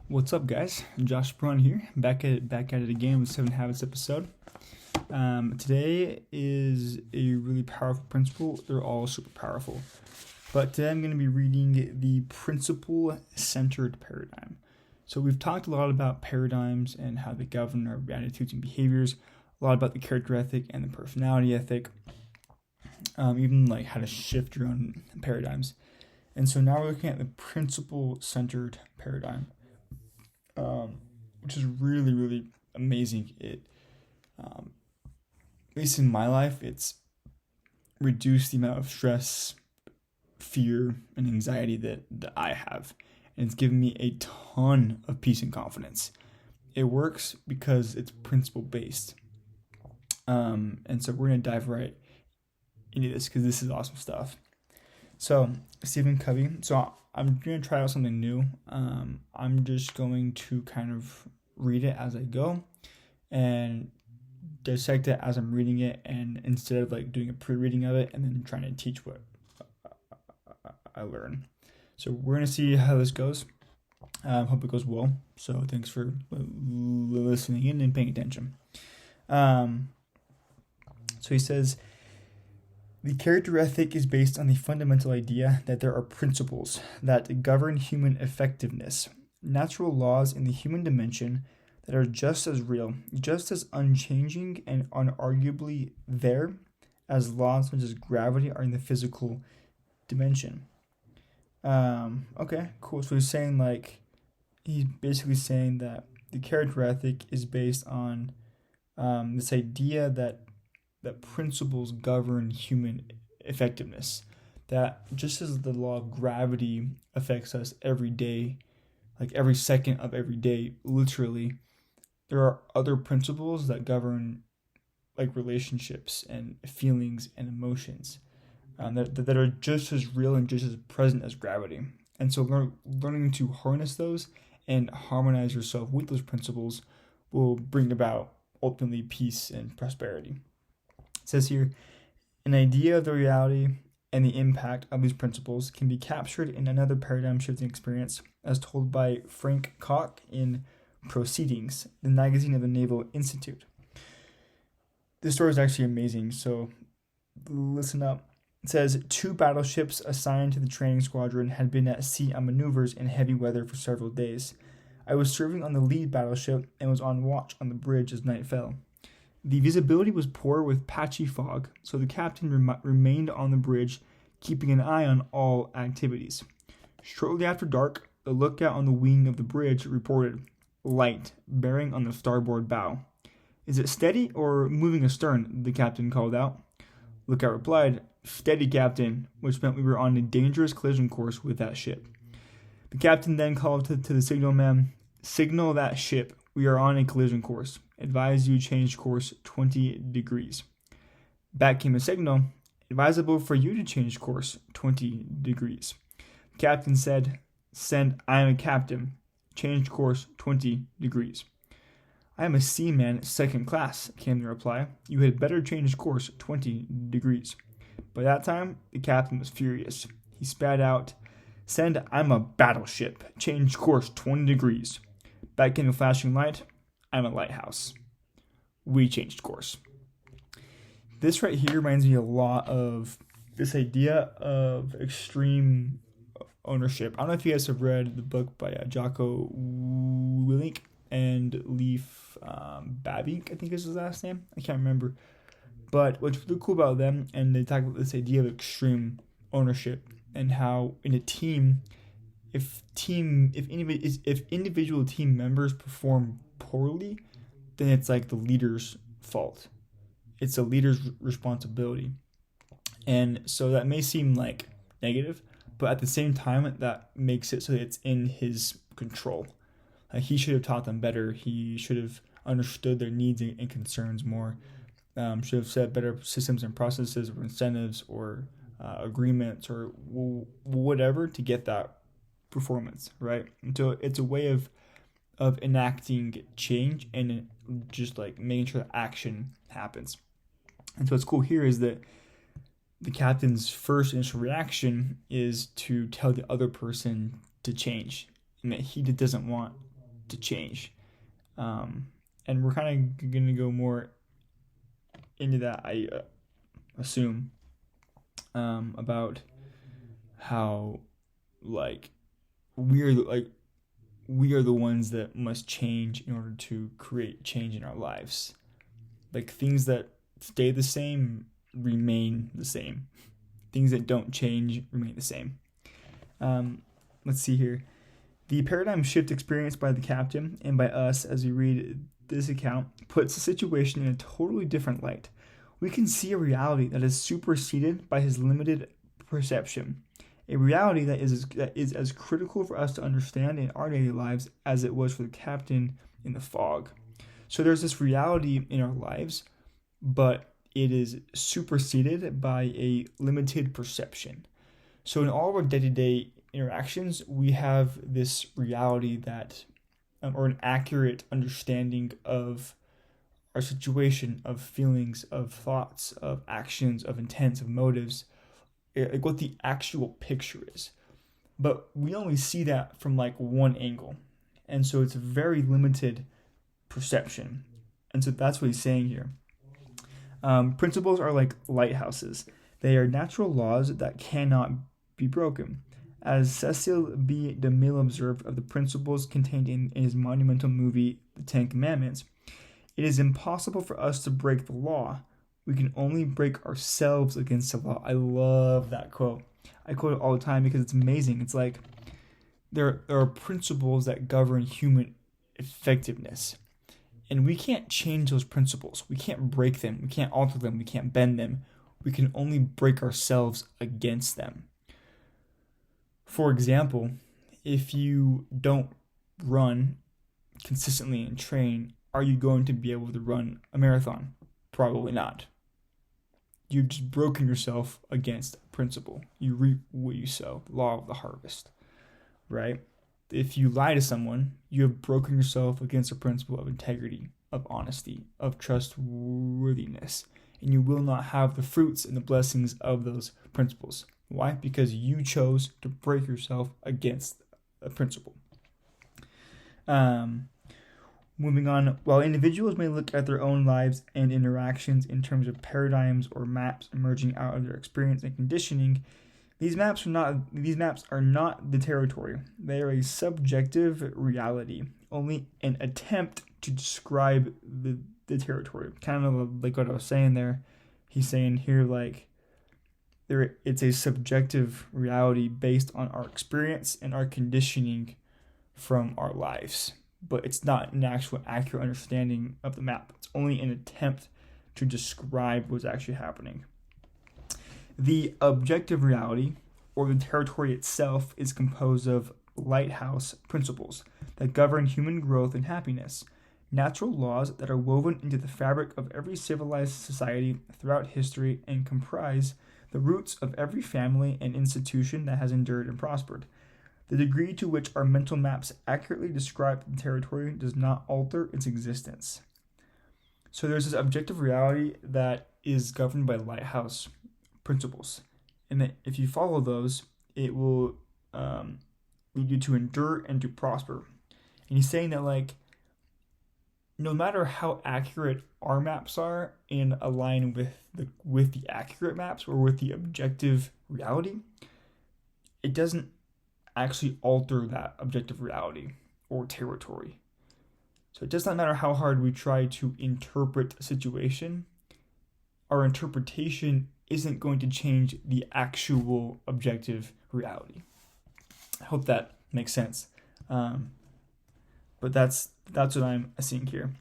What's up, guys? Josh Braun here, back at it again with 7 Habits episode. Today is a really powerful principle. They're all super powerful, but today I'm going to be reading the principle-centered paradigm. So we've talked a lot about paradigms and how they govern our attitudes and behaviors. A lot about the character ethic and the personality ethic. Even like how to shift your own paradigms. And so now we're looking at the principle-centered paradigm. Which is really, really amazing. It, at least in my life, it's reduced the amount of stress, fear, and anxiety that I have. And it's given me a ton of peace and confidence. It works because it's principle-based. And so we're going to dive right into this because this is awesome stuff. So, Stephen Covey. So I'm going to try out something new. I'm just going to kind of read it as I go and dissect it as I'm reading it, and instead of like doing a pre-reading of it and then trying to teach what I learn. So we're going to see how this goes. Hope it goes well. So thanks for listening in and paying attention. So he says, the character ethic is based on the fundamental idea that there are principles that govern human effectiveness, natural laws in the human dimension that are just as real, just as unchanging and unarguably there as laws such as gravity are in the physical dimension. Okay, cool. So he's basically saying that the character ethic is based on this idea that principles govern human effectiveness. That just as the law of gravity affects us every day, like every second of every day, literally, there are other principles that govern like relationships and feelings and emotions that are just as real and just as present as gravity. And so learning to harness those and harmonize yourself with those principles will bring about ultimately peace and prosperity. It says here, an idea of the reality and the impact of these principles can be captured in another paradigm shifting experience, as told by Frank Koch in Proceedings, the magazine of the Naval Institute. This story is actually amazing, so listen up. It says, 2 battleships assigned to the training squadron had been at sea on maneuvers in heavy weather for several days. I was serving on the lead battleship and was on watch on the bridge as night fell. The visibility was poor with patchy fog, so the captain remained on the bridge, keeping an eye on all activities. Shortly after dark, the lookout on the wing of the bridge reported, light, bearing on the starboard bow. Is it steady or moving astern? The captain called out. Lookout replied, steady, captain, which meant we were on a dangerous collision course with that ship. The captain then called to the signalman, signal that ship, we are on a collision course. Advise you change course 20 degrees. Back came a signal. Advisable for you to change course 20 degrees. The captain said, send, I am a captain. Change course 20 degrees. I am a seaman second class, came the reply. You had better change course 20 degrees. By that time, the captain was furious. He spat out, send, I'm a battleship. Change course 20 degrees. Back came a flashing light. I'm a lighthouse. We changed course. This right here reminds me a lot of this idea of extreme ownership. I don't know if you guys have read the book by Jocko Willink and Leif Babik, I think is his last name. I can't remember. But what's really cool about them, and they talk about this idea of extreme ownership and how in a team, if individual team members perform poorly, then it's like the leader's fault. It's a leader's responsibility. And so that may seem like negative, but at the same time, that makes it so that it's in his control. Like he should have taught them better. He should have understood their needs and concerns more. Should have set better systems and processes or incentives or agreements or whatever to get that performance, right? And so it's a way of enacting change and just like making sure that action happens. And so what's cool here is that the captain's first initial reaction is to tell the other person to change and that he doesn't want to change. And we're kind of going to go more into that, I assume, about how like we are the ones that must change in order to create change in our lives. Like things that stay the same remain the same. Things that don't change remain the same. Let's see here. The paradigm shift experienced by the captain and by us as we read this account puts the situation in a totally different light. We can see a reality that is superseded by his limited perception, a reality that is as critical for us to understand in our daily lives as it was for the captain in the fog. So there's this reality in our lives, but it is superseded by a limited perception. So in all of our day-to-day interactions, we have this reality that, or an accurate understanding of our situation, of feelings, of thoughts, of actions, of intents, of motives, like what the actual picture is. But we only see that from like one angle. And so it's a very limited perception. And so that's what he's saying here. Principles are like lighthouses. They are natural laws that cannot be broken. As Cecil B. DeMille observed of the principles contained in his monumental movie, The Ten Commandments, it is impossible for us to break the law. We can only break ourselves against the law. I love that quote. I quote it all the time because it's amazing. It's like there are principles that govern human effectiveness. And we can't change those principles. We can't break them. We can't alter them. We can't bend them. We can only break ourselves against them. For example, if you don't run consistently and train, are you going to be able to run a marathon? Probably not. You've just broken yourself against a principle. You reap what you sow, the law of the harvest, right? If you lie to someone, you have broken yourself against a principle of integrity, of honesty, of trustworthiness, and you will not have the fruits and the blessings of those principles. Why? Because you chose to break yourself against a principle. Moving on, while individuals may look at their own lives and interactions in terms of paradigms or maps emerging out of their experience and conditioning, these maps are not the territory. They are a subjective reality, only an attempt to describe the territory. Kind of like what I was saying there. He's saying here, like, it's a subjective reality based on our experience and our conditioning from our lives. But it's not an actual accurate understanding of the map. It's only an attempt to describe what's actually happening. The objective reality, or the territory itself, is composed of lighthouse principles that govern human growth and happiness, natural laws that are woven into the fabric of every civilized society throughout history and comprise the roots of every family and institution that has endured and prospered. The degree to which our mental maps accurately describe the territory does not alter its existence. So there's this objective reality that is governed by lighthouse principles. And that if you follow those, it will lead you to endure and to prosper. And he's saying that, like, no matter how accurate our maps are and align with the accurate maps or with the objective reality, it doesn't actually alter that objective reality or territory. So it does not matter how hard we try to interpret a situation, our interpretation isn't going to change the actual objective reality. I hope that makes sense. But that's what I'm seeing here.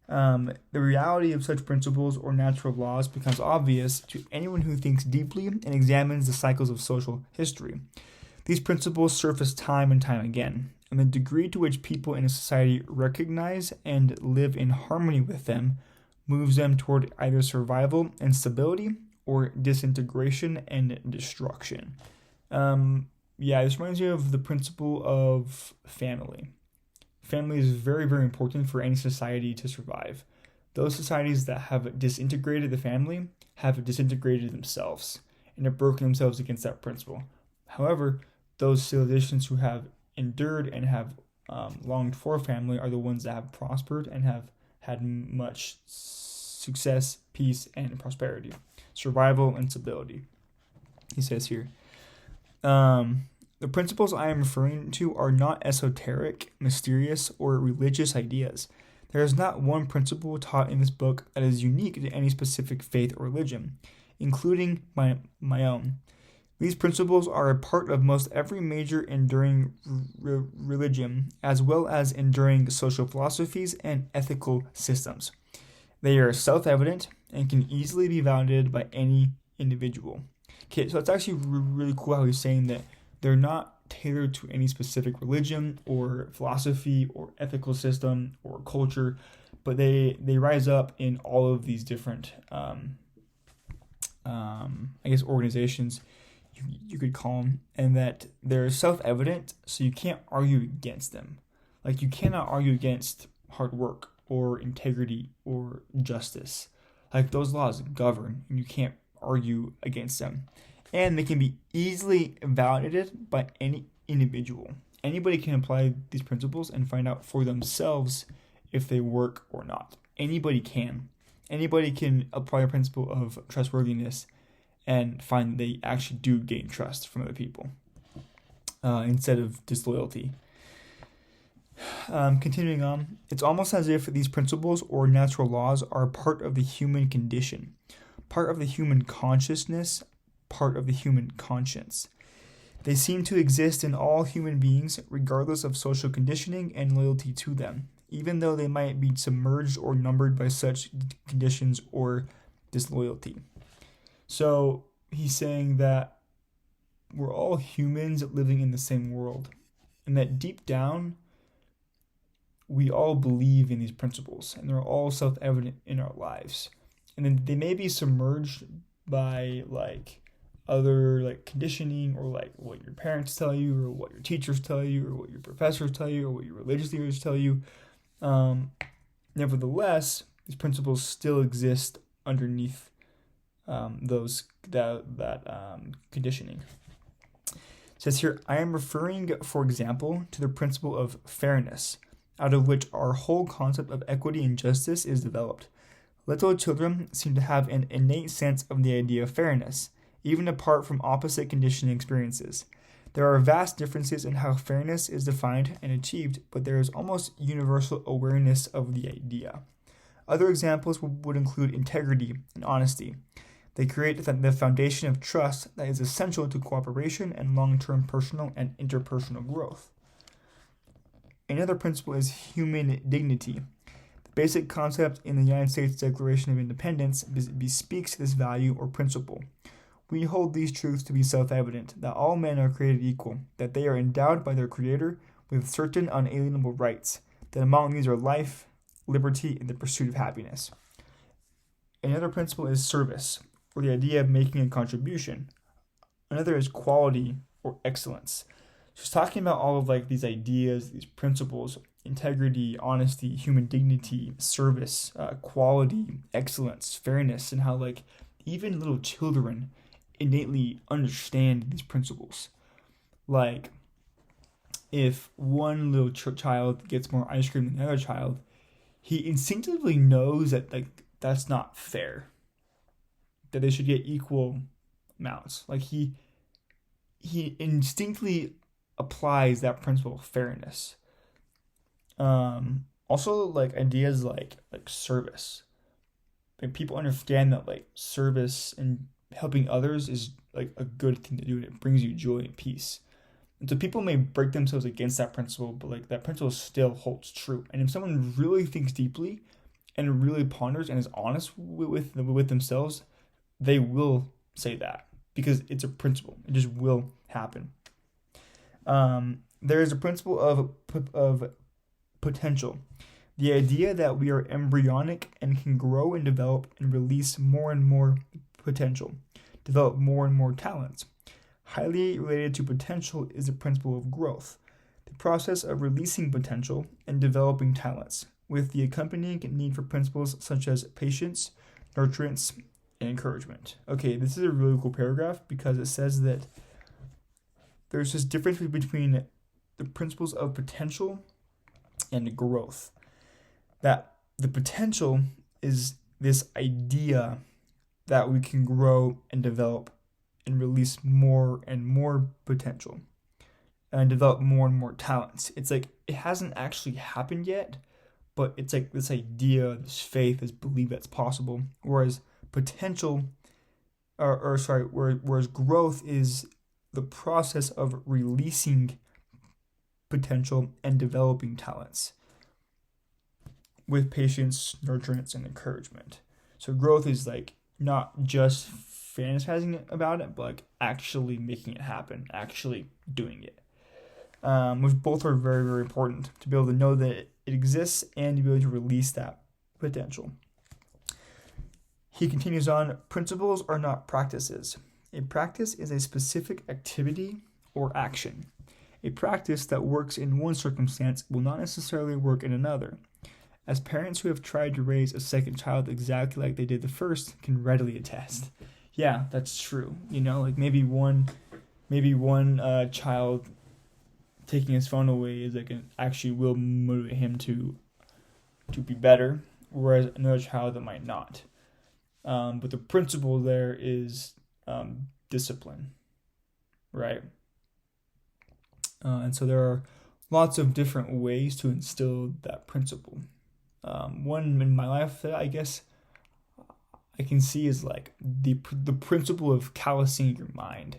The reality of such principles or natural laws becomes obvious to anyone who thinks deeply and examines the cycles of social history. These principles surface time and time again, and the degree to which people in a society recognize and live in harmony with them moves them toward either survival and stability or disintegration and destruction. This reminds me of the principle of family. Family is very, very important for any society to survive. Those societies that have disintegrated the family have disintegrated themselves and have broken themselves against that principle. However, those civilizations who have endured and have longed for family are the ones that have prospered and have had much success, peace, and prosperity, survival, and stability. He says here, the principles I am referring to are not esoteric, mysterious, or religious ideas. There is not one principle taught in this book that is unique to any specific faith or religion, including my own. These principles are a part of most every major enduring religion, as well as enduring social philosophies and ethical systems. They are self-evident and can easily be validated by any individual. Okay, so it's actually really cool how he's saying that they're not tailored to any specific religion or philosophy or ethical system or culture, but they rise up in all of these different, organizations, you could call them, and that they're self-evident, so you can't argue against them. Like, you cannot argue against hard work or integrity or justice. Like, those laws govern, and you can't argue against them. And they can be easily validated by any individual. Anybody can apply these principles and find out for themselves if they work or not. Anybody can. Anybody can apply a principle of trustworthiness and find they actually do gain trust from other people instead of disloyalty. Continuing on, it's almost as if these principles or natural laws are part of the human condition, part of the human consciousness, part of the human conscience. They seem to exist in all human beings, regardless of social conditioning and loyalty to them, even though they might be submerged or numbered by such conditions or disloyalty. So he's saying that we're all humans living in the same world, and that deep down, we all believe in these principles, and they're all self-evident in our lives. And then they may be submerged by other conditioning, or what your parents tell you, or what your teachers tell you, or what your professors tell you, or what your religious leaders tell you. Nevertheless, these principles still exist underneath that conditioning. It says here, I am referring, for example, to the principle of fairness, out of which our whole concept of equity and justice is developed. Little children seem to have an innate sense of the idea of fairness, even apart from opposite conditioning experiences. There are vast differences in how fairness is defined and achieved, but there is almost universal awareness of the idea. Other examples would include integrity and honesty. They create the foundation of trust that is essential to cooperation and long-term personal and interpersonal growth. Another principle is human dignity. The basic concept in the United States Declaration of Independence bespeaks this value or principle. We hold these truths to be self-evident, that all men are created equal, that they are endowed by their Creator with certain unalienable rights, that among these are life, liberty, and the pursuit of happiness. Another principle is service, or the idea of making a contribution. Another is quality or excellence. She's talking about all of these ideas, these principles: integrity, honesty, human dignity, service, quality, excellence, fairness, and how even little children innately understand these principles. If one little child gets more ice cream than the other child, he instinctively knows that that's not fair, that they should get equal amounts. He instinctively applies that principle of fairness. Also, ideas like service. People understand that service and helping others is a good thing to do, and it brings you joy and peace. And so people may break themselves against that principle, but that principle still holds true. And if someone really thinks deeply and really ponders and is honest with themselves, they will say that, because it's a principle. It just will happen. There is a principle of potential. The idea that we are embryonic and can grow and develop and release more and more potential, develop more and more talents. Highly related to potential is the principle of growth, the process of releasing potential and developing talents, with the accompanying need for principles such as patience, nurturance, and encouragement. Okay, this is a really cool paragraph because it says that there's this difference between the principles of potential and growth. That the potential is this idea that we can grow and develop and release more and more potential and develop more and more talents. It's like it hasn't actually happened yet, but it's like this idea, this faith, this belief that's possible. Whereas potential, whereas growth is the process of releasing potential and developing talents with patience, nurturance, and encouragement. So growth is like not just fantasizing about it, but like actually making it happen, actually doing it. Which both are very, very important to be able to know that it exists and to be able to release that potential. He continues on, principles are not practices. A practice is a specific activity or action. A practice that works in one circumstance will not necessarily work in another. As parents who have tried to raise a second child exactly like they did the first can readily attest. Yeah, that's true. Like maybe one child taking his phone away is like actually will motivate him to be better, whereas another child that might not. But the principle there is discipline, right? And so there are lots of different ways to instill that principle. One in my life that I guess I can see is like the principle of callousing your mind,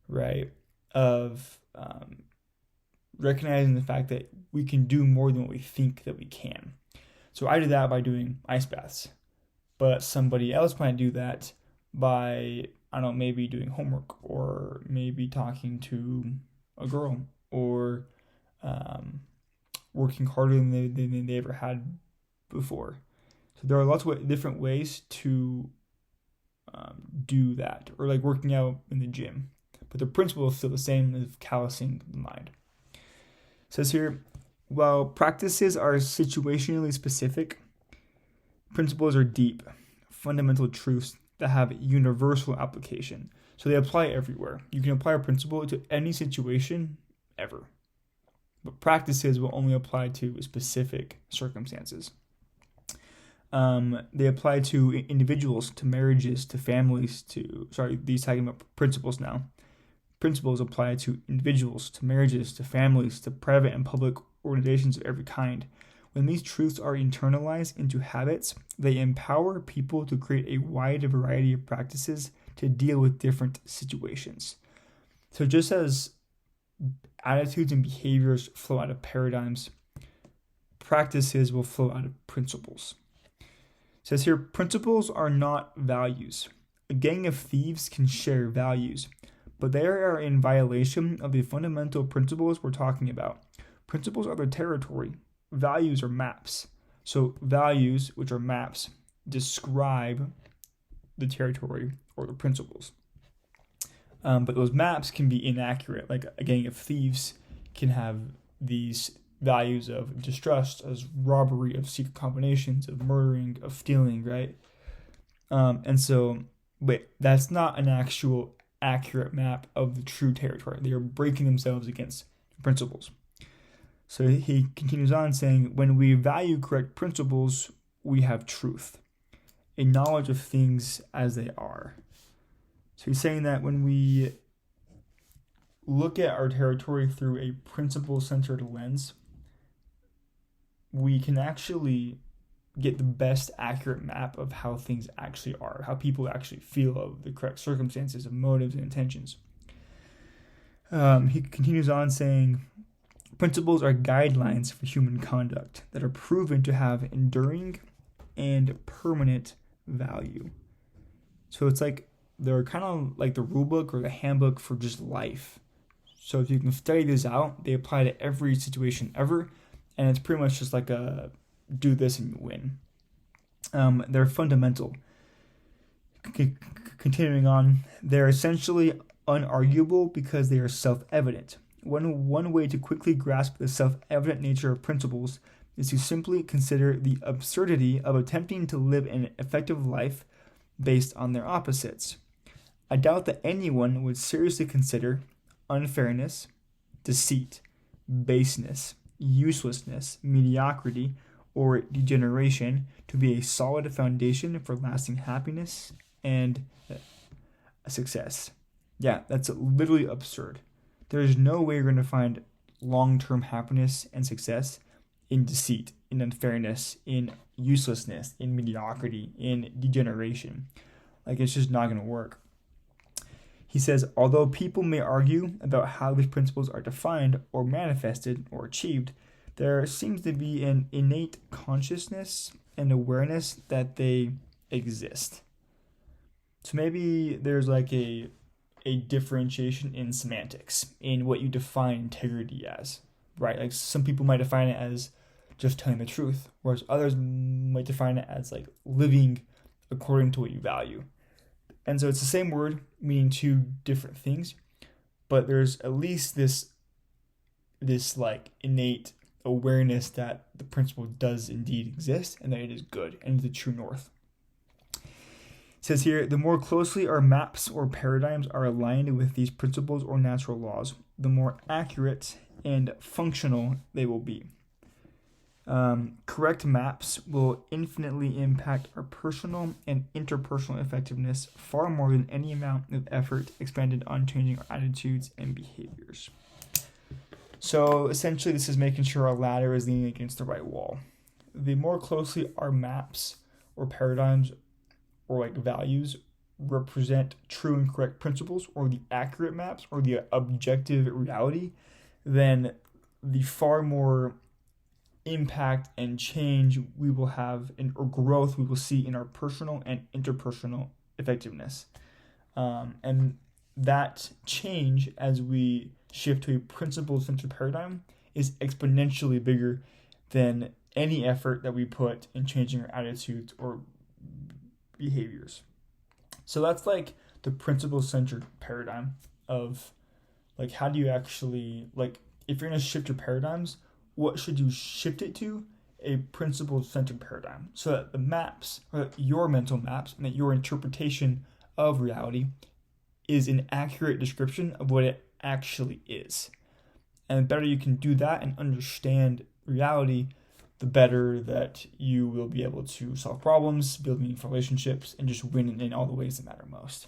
right? Of recognizing the fact that we can do more than what we think that we can. So I did that by doing ice baths, but somebody else might do that by, I don't know, maybe doing homework or maybe talking to a girl or working harder than they ever had before. So there are lots of different ways to do that, or like working out in the gym. But the principle is still the same as callousing the mind. It says here, while practices are situationally specific, principles are deep, fundamental truths that have universal application. So they apply everywhere. You can apply a principle to any situation ever. But practices will only apply to specific circumstances. They apply to individuals, to marriages, to families, these talking about principles now. Principles apply to individuals, to marriages, to families, to private and public organizations of every kind. When these truths are internalized into habits, they empower people to create a wide variety of practices to deal with different situations. So just as attitudes and behaviors flow out of paradigms, practices will flow out of principles. It says here, principles are not values. A gang of thieves can share values, but they are in violation of the fundamental principles we're talking about. Principles are their territory. Values are maps. So values, which are maps, describe the territory or the principles. But those maps can be inaccurate. Like a gang of thieves can have these values of distrust, as robbery, of secret combinations, of murdering, of stealing, right? But that's not an actual accurate map of the true territory. They are breaking themselves against principles. So he continues on saying, when we value correct principles, we have truth, a knowledge of things as they are. So he's saying that when we look at our territory through a principle-centered lens, we can actually get the best accurate map of how things actually are, how people actually feel, of the correct circumstances, of motives and intentions. He continues on saying, principles are guidelines for human conduct that are proven to have enduring and permanent value. So it's like they're kind of like the rule book or the handbook for just life. So if you can study this out, they apply to every situation ever, and it's pretty much just like a do this and you win. They're fundamental. Continuing on, they're essentially unarguable because they are self-evident. One way to quickly grasp the self-evident nature of principles is to simply consider the absurdity of attempting to live an effective life based on their opposites. I doubt that anyone would seriously consider unfairness, deceit, baseness, uselessness, mediocrity, or degeneration to be a solid foundation for lasting happiness and success. Yeah, that's literally absurd. There's no way you're going to find long-term happiness and success in deceit, in unfairness, in uselessness, in mediocrity, in degeneration. Like, it's just not going to work. He says, although people may argue about how these principles are defined or manifested or achieved, there seems to be an innate consciousness and awareness that they exist. So maybe there's like a differentiation in semantics, in what you define integrity as, right? Like some people might define it as just telling the truth, whereas others might define it as like living according to what you value. And so it's the same word meaning two different things, but there's at least this like innate awareness that the principle does indeed exist and that it is good and the true north. It says here, the more closely our maps or paradigms are aligned with these principles or natural laws, the more accurate and functional they will be. Correct maps will infinitely impact our personal and interpersonal effectiveness far more than any amount of effort expended on changing our attitudes and behaviors. So essentially this is making sure our ladder is leaning against the right wall. The more closely our maps or paradigms or like values represent true and correct principles, or the accurate maps or the objective reality, then the far more impact and change we will have or growth we will see in our personal and interpersonal effectiveness. And that change as we shift to a principle-centered paradigm is exponentially bigger than any effort that we put in changing our attitudes or behaviors. So that's like the principle-centered paradigm of like how do you actually, like if you're going to shift your paradigms, what should you shift it to? A principle-centered paradigm, so that the maps, or your mental maps, and that your interpretation of reality is an accurate description of what it actually is. And the better you can do that and understand reality, the better that you will be able to solve problems, build meaningful relationships, and just win in all the ways that matter most.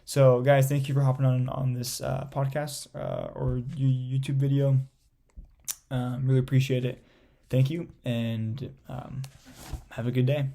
So, guys, thank you for hopping on this podcast or YouTube video. Really appreciate it. Thank you, and have a good day.